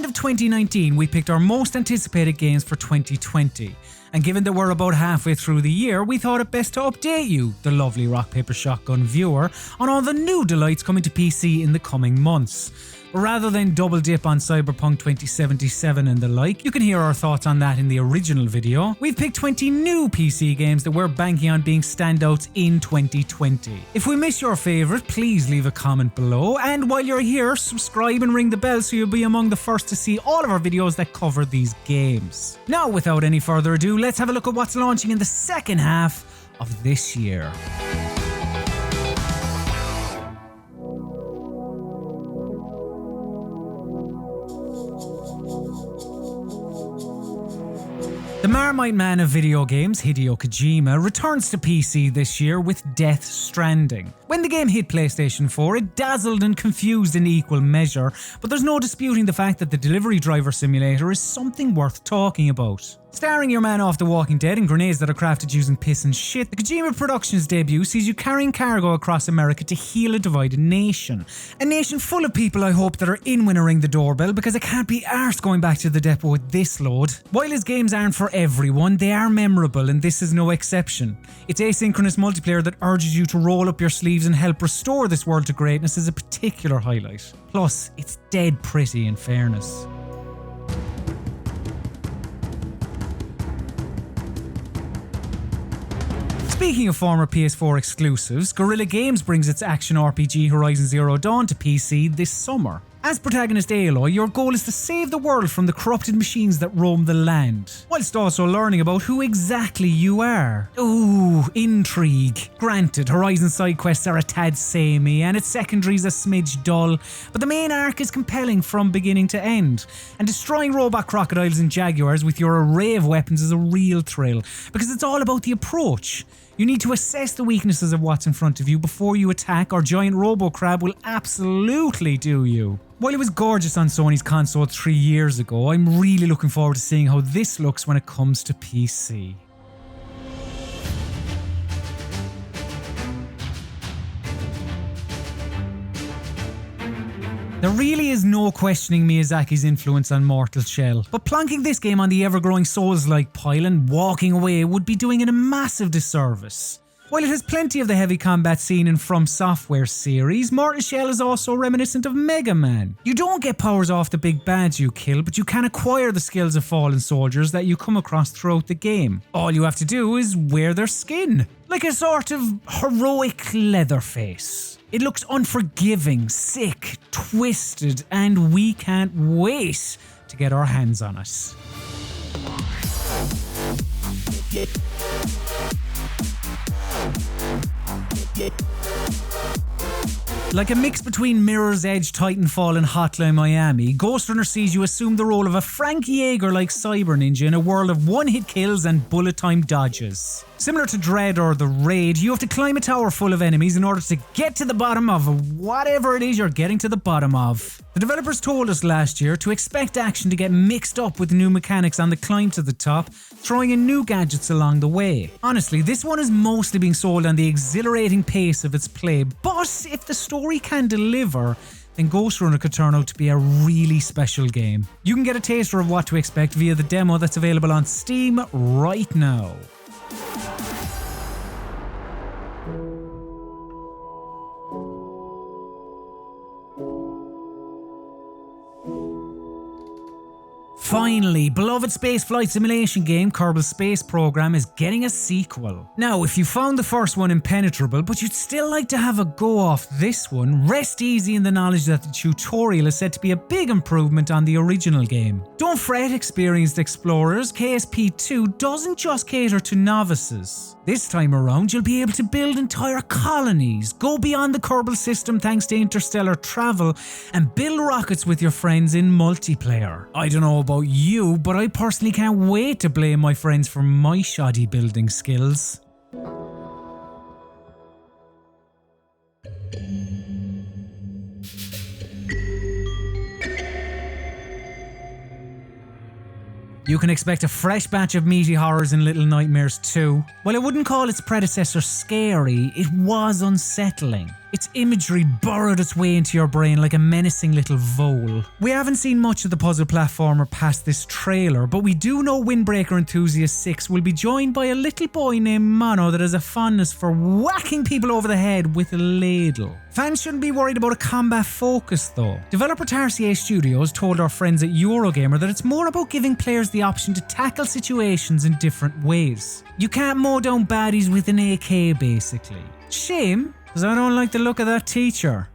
of 2019, we picked our most anticipated games for 2020. And given that we're about halfway through the year, we thought it best to update you, the lovely Rock Paper Shotgun viewer, on all the new delights coming to PC in the coming months. But rather than double dip on Cyberpunk 2077 and the like, you can hear our thoughts on that in the original video. We've picked 20 new PC games that we're banking on being standouts in 2020. If we miss your favourite, please leave a comment below, and while you're here, subscribe and ring the bell so you'll be among the first to see all of our videos that cover these games. Now, without any further ado, let's have a look at what's launching in the second half of this year. The Marmite Man of video games, Hideo Kojima, returns to PC this year with Death Stranding. When the game hit PlayStation 4, it dazzled and confused in equal measure, but there's no disputing the fact that the delivery driver simulator is something worth talking about. Starring your man off The Walking Dead and grenades that are crafted using piss and shit, the Kojima Productions debut sees you carrying cargo across America to heal a divided nation. A nation full of people, I hope, that are in when I ring the doorbell, because I can't be arsed going back to the depot with this load. While his games aren't for everyone, they are memorable, and this is no exception. Its asynchronous multiplayer that urges you to roll up your sleeves and help restore this world to greatness is a particular highlight. Plus, it's dead pretty in fairness. Speaking of former PS4 exclusives, Guerrilla Games brings its action RPG Horizon Zero Dawn to PC this summer. As protagonist Aloy, your goal is to save the world from the corrupted machines that roam the land, whilst also learning about who exactly you are. Ooh, intrigue. Granted, Horizon side quests are a tad samey and its secondaries a smidge dull, but the main arc is compelling from beginning to end, and destroying robot crocodiles and jaguars with your array of weapons is a real thrill, because it's all about the approach. You need to assess the weaknesses of what's in front of you before you attack, or giant robo-crab will absolutely do you. While it was gorgeous on Sony's console 3 years ago, I'm really looking forward to seeing how this looks when it comes to PC. There really is no questioning Miyazaki's influence on Mortal Shell, but plonking this game on the ever-growing Souls-like pile and walking away would be doing it a massive disservice. While it has plenty of the heavy combat seen in From Software series, Mortal Shell is also reminiscent of Mega Man. You don't get powers off the big bads you kill, but you can acquire the skills of fallen soldiers that you come across throughout the game. All you have to do is wear their skin, like a sort of heroic Leatherface. It looks unforgiving, sick, twisted, and we can't wait to get our hands on it. Like a mix between Mirror's Edge, Titanfall and Hotline Miami, Ghostrunner sees you assume the role of a Frank Jaeger-like cyber ninja in a world of one-hit kills and bullet-time dodges. Similar to Dread or The Raid, you have to climb a tower full of enemies in order to get to the bottom of whatever it is you're getting to the bottom of. The developers told us last year to expect action to get mixed up with new mechanics on the climb to the top, throwing in new gadgets along the way. Honestly, this one is mostly being sold on the exhilarating pace of its play, but if the story can deliver, then Ghostrunner could turn out to be a really special game. You can get a taster of what to expect via the demo that's available on Steam right now. Finally, beloved spaceflight simulation game Kerbal Space Program is getting a sequel. Now, if you found the first one impenetrable, but you'd still like to have a go off this one, rest easy in the knowledge that the tutorial is said to be a big improvement on the original game. Don't fret, experienced explorers, KSP2 doesn't just cater to novices. This time around, you'll be able to build entire colonies, go beyond the Kerbal system thanks to interstellar travel, and build rockets with your friends in multiplayer. I don't know about you, but I personally can't wait to blame my friends for my shoddy building skills. You can expect a fresh batch of meaty horrors in Little Nightmares 2. While I wouldn't call its predecessor scary, it was unsettling. Its imagery burrowed its way into your brain like a menacing little vole. We haven't seen much of the puzzle platformer past this trailer, but we do know Windbreaker Enthusiast 6 will be joined by a little boy named Mono that has a fondness for whacking people over the head with a ladle. Fans shouldn't be worried about a combat focus though. Developer Tarsier Studios told our friends at Eurogamer that it's more about giving players the option to tackle situations in different ways. You can't mow down baddies with an AK basically. Shame, because I don't like the look of that teacher.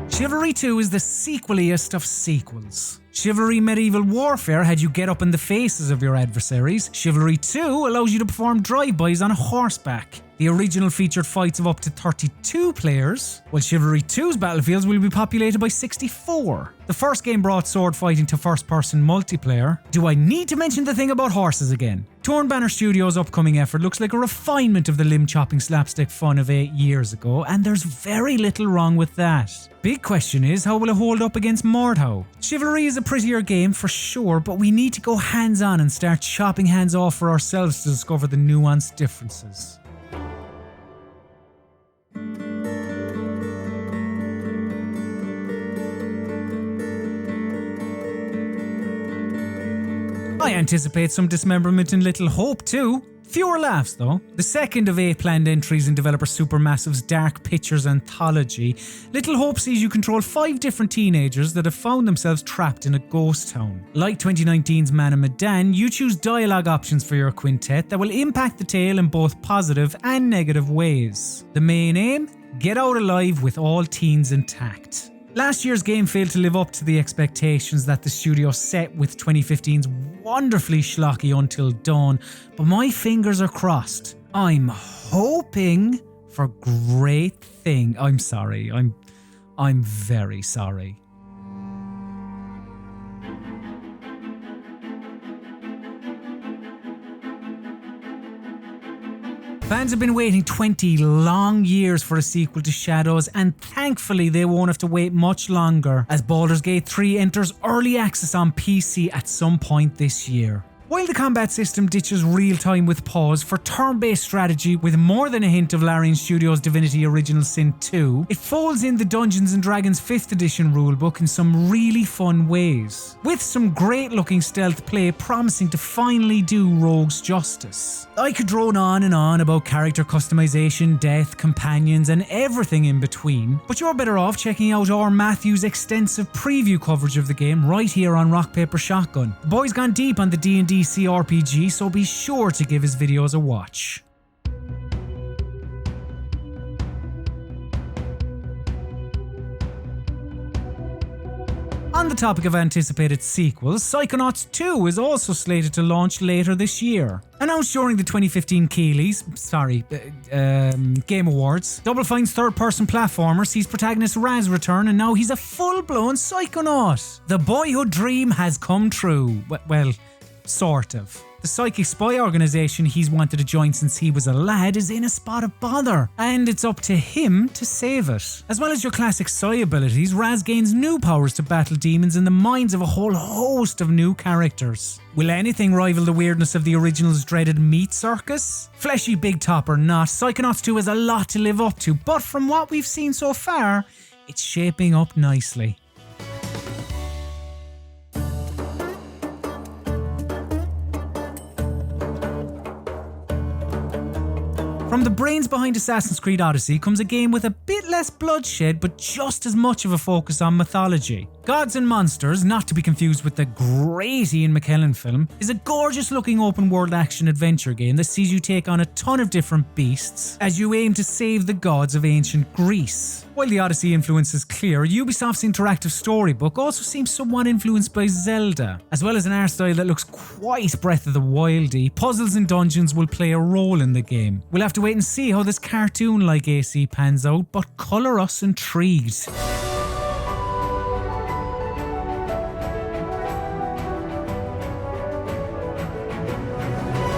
Chivalry 2 is the sequeliest of sequels. Chivalry Medieval Warfare had you get up in the faces of your adversaries. Chivalry 2 allows you to perform drive-bys on horseback. The original featured fights of up to 32 players, while Chivalry 2's battlefields will be populated by 64. The first game brought sword fighting to first-person multiplayer. Do I need to mention the thing about horses again? Torn Banner Studios' upcoming effort looks like a refinement of the limb-chopping slapstick fun of 8 years ago, and there's very little wrong with that. Big question is, how will it hold up against Mordhau? Chivalry is a prettier game for sure, but we need to go hands-on and start chopping hands off for ourselves to discover the nuanced differences. I anticipate some dismemberment in Little Hope too. Fewer laughs though. The second of 8 planned entries in developer Supermassive's Dark Pictures Anthology, Little Hope sees you control 5 different teenagers that have found themselves trapped in a ghost town. Like 2019's Man of Medan, you choose dialogue options for your quintet that will impact the tale in both positive and negative ways. The main aim? Get out alive with all teens intact. Last year's game failed to live up to the expectations that the studio set with 2015's wonderfully schlocky Until Dawn, but my fingers are crossed. I'm hoping for great thing. I'm sorry. I'm very sorry. Fans have been waiting 20 long years for a sequel to Shadows, and thankfully they won't have to wait much longer as Baldur's Gate 3 enters early access on PC at some point this year. While the combat system ditches real-time with pause for turn-based strategy with more than a hint of Larian Studios' Divinity Original Sin 2, it folds in the Dungeons & Dragons 5th edition rulebook in some really fun ways, with some great-looking stealth play promising to finally do rogues justice. I could drone on and on about character customization, death, companions, and everything in between, but you're better off checking out our Matthew's extensive preview coverage of the game right here on Rock Paper Shotgun. The boy's gone deep on the D&D CRPG, so be sure to give his videos a watch. On the topic of anticipated sequels, Psychonauts 2 is also slated to launch later this year. Announced during the 2015 Game Awards, Double Fine's third-person platformer sees protagonist Raz return, and now he's a full-blown Psychonaut. The boyhood dream has come true. Well, sort of. The psychic spy organisation he's wanted to join since he was a lad is in a spot of bother, and it's up to him to save it. As well as your classic psi abilities, Raz gains new powers to battle demons in the minds of a whole host of new characters. Will anything rival the weirdness of the original's dreaded meat circus? Fleshy big top or not, Psychonauts 2 has a lot to live up to, but from what we've seen so far, it's shaping up nicely. From the brains behind Assassin's Creed Odyssey comes a game with a bit less bloodshed but just as much of a focus on mythology. Gods and Monsters, not to be confused with the great Ian McKellen film, is a gorgeous looking open world action adventure game that sees you take on a ton of different beasts as you aim to save the gods of ancient Greece. While the Odyssey influence is clear, Ubisoft's interactive storybook also seems somewhat influenced by Zelda. As well as an art style that looks quite Breath of the Wild-y, puzzles and dungeons will play a role in the game. We'll have to wait and see how this cartoon-like AC pans out, but colour us intrigued.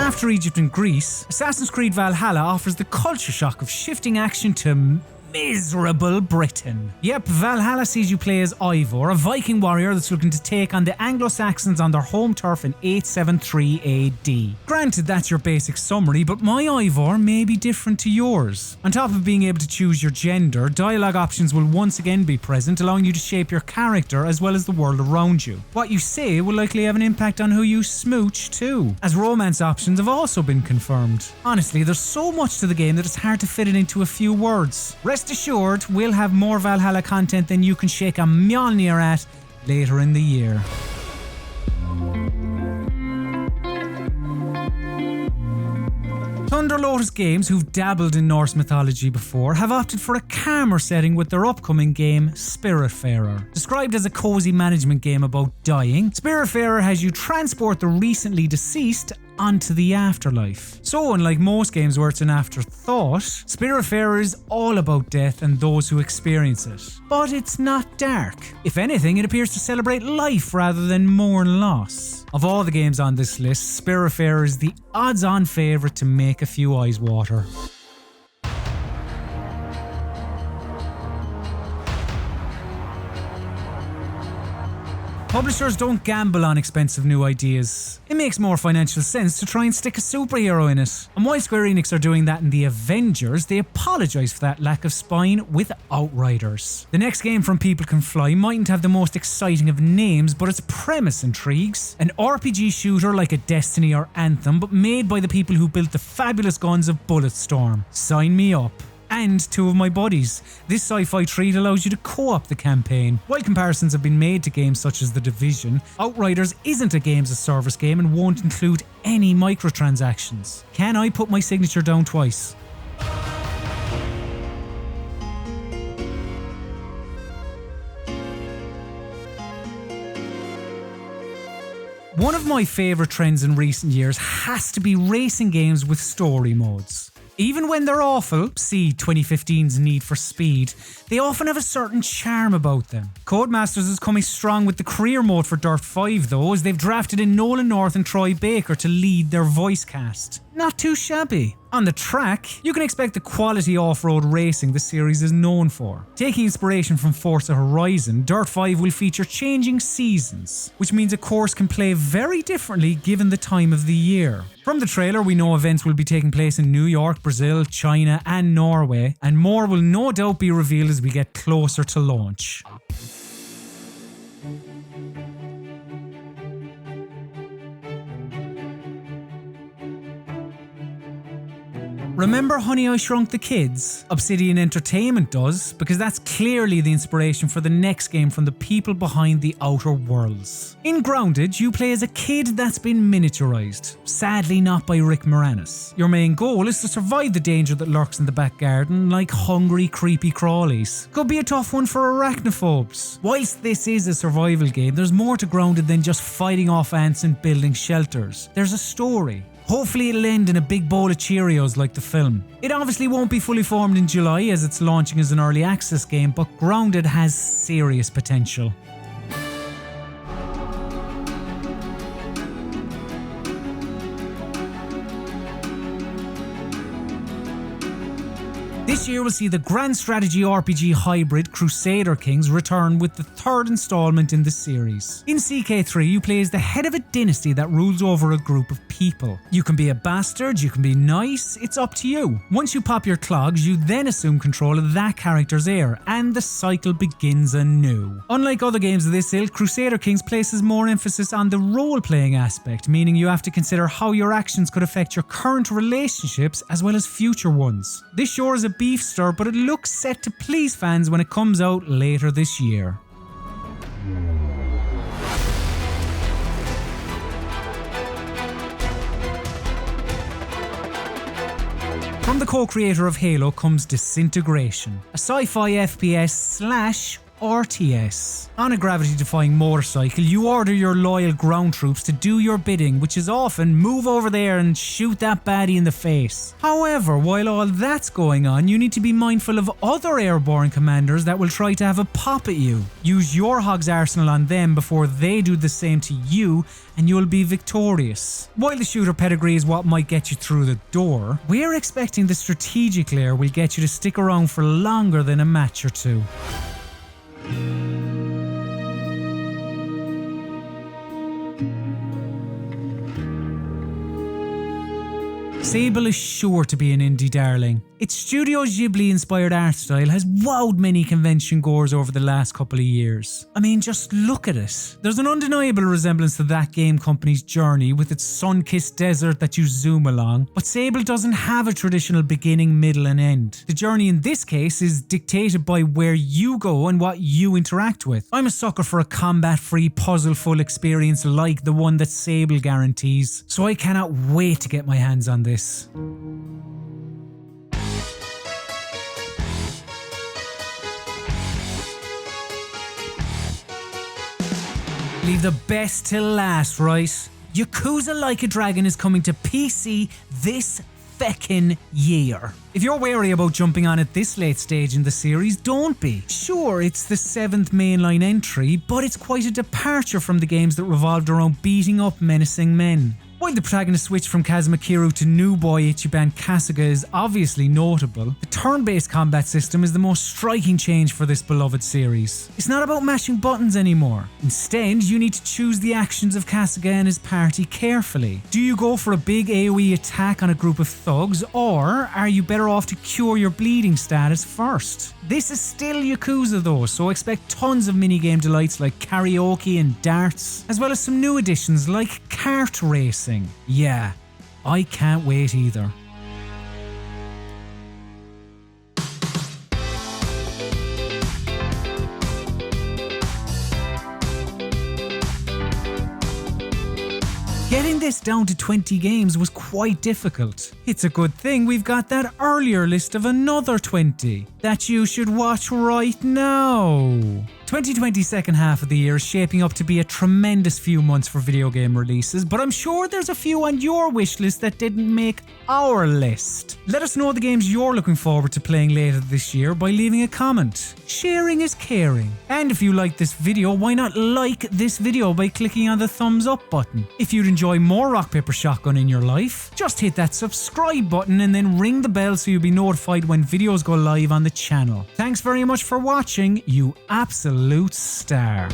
After Egypt and Greece, Assassin's Creed Valhalla offers the culture shock of shifting action to miserable Britain. Yep, Valhalla sees you play as Ivor, a Viking warrior that's looking to take on the Anglo-Saxons on their home turf in 873 AD. Granted, that's your basic summary, but my Ivor may be different to yours. On top of being able to choose your gender, dialogue options will once again be present, allowing you to shape your character as well as the world around you. What you say will likely have an impact on who you smooch too, as romance options have also been confirmed. Honestly, there's so much to the game that it's hard to fit it into a few words. Rest assured, we'll have more Valhalla content than you can shake a Mjolnir at later in the year. Thunder Lotus Games, who've dabbled in Norse mythology before, have opted for a calmer setting with their upcoming game, Spiritfarer. Described as a cozy management game about dying, Spiritfarer has you transport the recently deceased onto the afterlife. So unlike most games where it's an afterthought, Spiritfarer is all about death and those who experience it. But it's not dark. If anything, it appears to celebrate life rather than mourn loss. Of all the games on this list, Spiritfarer is the odds-on favourite to make a few eyes water. Publishers don't gamble on expensive new ideas. It makes more financial sense to try and stick a superhero in it. And while Square Enix are doing that in the Avengers, they apologise for that lack of spine with Outriders. The next game from People Can Fly mightn't have the most exciting of names, but its premise intrigues. An RPG shooter like a Destiny or Anthem, but made by the people who built the fabulous guns of Bulletstorm. Sign me up. And two of my buddies. This sci-fi treat allows you to co-op the campaign. While comparisons have been made to games such as The Division, Outriders isn't a games as service game and won't include any microtransactions. Can I put my signature down twice? One of my favourite trends in recent years has to be racing games with story modes. Even when they're awful, see 2015's Need for Speed, they often have a certain charm about them. Codemasters is coming strong with the career mode for Dirt 5 though, as they've drafted in Nolan North and Troy Baker to lead their voice cast. Not too shabby. On the track, you can expect the quality off-road racing the series is known for. Taking inspiration from Forza Horizon, Dirt 5 will feature changing seasons, which means a course can play very differently given the time of the year. From the trailer, we know events will be taking place in New York, Brazil, China and Norway, and more will no doubt be revealed as we get closer to launch. Remember Honey, I Shrunk the Kids? Obsidian Entertainment does, because that's clearly the inspiration for the next game from the people behind The Outer Worlds. In Grounded, you play as a kid that's been miniaturized, sadly not by Rick Moranis. Your main goal is to survive the danger that lurks in the back garden, like hungry, creepy crawlies. Could be a tough one for arachnophobes. Whilst this is a survival game, there's more to Grounded than just fighting off ants and building shelters. There's a story. Hopefully it'll end in a big bowl of Cheerios like the film. It obviously won't be fully formed in July as it's launching as an early access game, but Grounded has serious potential. This year will see the grand strategy RPG hybrid Crusader Kings return with the third installment in the series. In CK3, you play as the head of a dynasty that rules over a group of people. You can be a bastard, you can be nice, it's up to you. Once you pop your clogs, you then assume control of that character's heir, and the cycle begins anew. Unlike other games of this ilk, Crusader Kings places more emphasis on the role-playing aspect, meaning you have to consider how your actions could affect your current relationships as well as future ones. This sure is a beefster, but it looks set to please fans when it comes out later this year. From the co-creator of Halo comes Disintegration, a sci-fi FPS / RTS. On a gravity-defying motorcycle, you order your loyal ground troops to do your bidding, which is often move over there and shoot that baddie in the face. However, while all that's going on, you need to be mindful of other airborne commanders that will try to have a pop at you. Use your Hog's arsenal on them before they do the same to you, and you'll be victorious. While the shooter pedigree is what might get you through the door, we're expecting the strategic layer will get you to stick around for longer than a match or two. Sable is sure to be an indie darling. Its Studio Ghibli-inspired art style has wowed many convention goers over the last couple of years. I mean, just look at it. There's an undeniable resemblance to that game company's Journey with its sun-kissed desert that you zoom along, but Sable doesn't have a traditional beginning, middle and end. The journey in this case is dictated by where you go and what you interact with. I'm a sucker for a combat-free, puzzle-full experience like the one that Sable guarantees, so I cannot wait to get my hands on this. Leave the best till last, right? Yakuza Like a Dragon is coming to PC this feckin' year. If you're wary about jumping on at this late stage in the series, don't be. Sure, it's the 7th mainline entry, but it's quite a departure from the games that revolved around beating up menacing men. While the protagonist switch from Kazuma Kiryu to new boy Ichiban Kasuga is obviously notable, the turn-based combat system is the most striking change for this beloved series. It's not about mashing buttons anymore. Instead, you need to choose the actions of Kasuga and his party carefully. Do you go for a big AoE attack on a group of thugs, or are you better off to cure your bleeding status first? This is still Yakuza though, so expect tons of minigame delights like karaoke and darts, as well as some new additions like kart racing. Yeah, I can't wait either. Getting this down to 20 games was quite difficult. It's a good thing we've got that earlier list of another 20 that you should watch right now. 2020's second half of the year is shaping up to be a tremendous few months for video game releases, but I'm sure there's a few on your wish list that didn't make our list. Let us know the games you're looking forward to playing later this year by leaving a comment. Sharing is caring. And if you like this video, why not like this video by clicking on the thumbs up button? If you'd enjoy more Rock Paper Shotgun in your life, just hit that subscribe button and then ring the bell so you'll be notified when videos go live on the channel. Thanks very much for watching, you absolute star.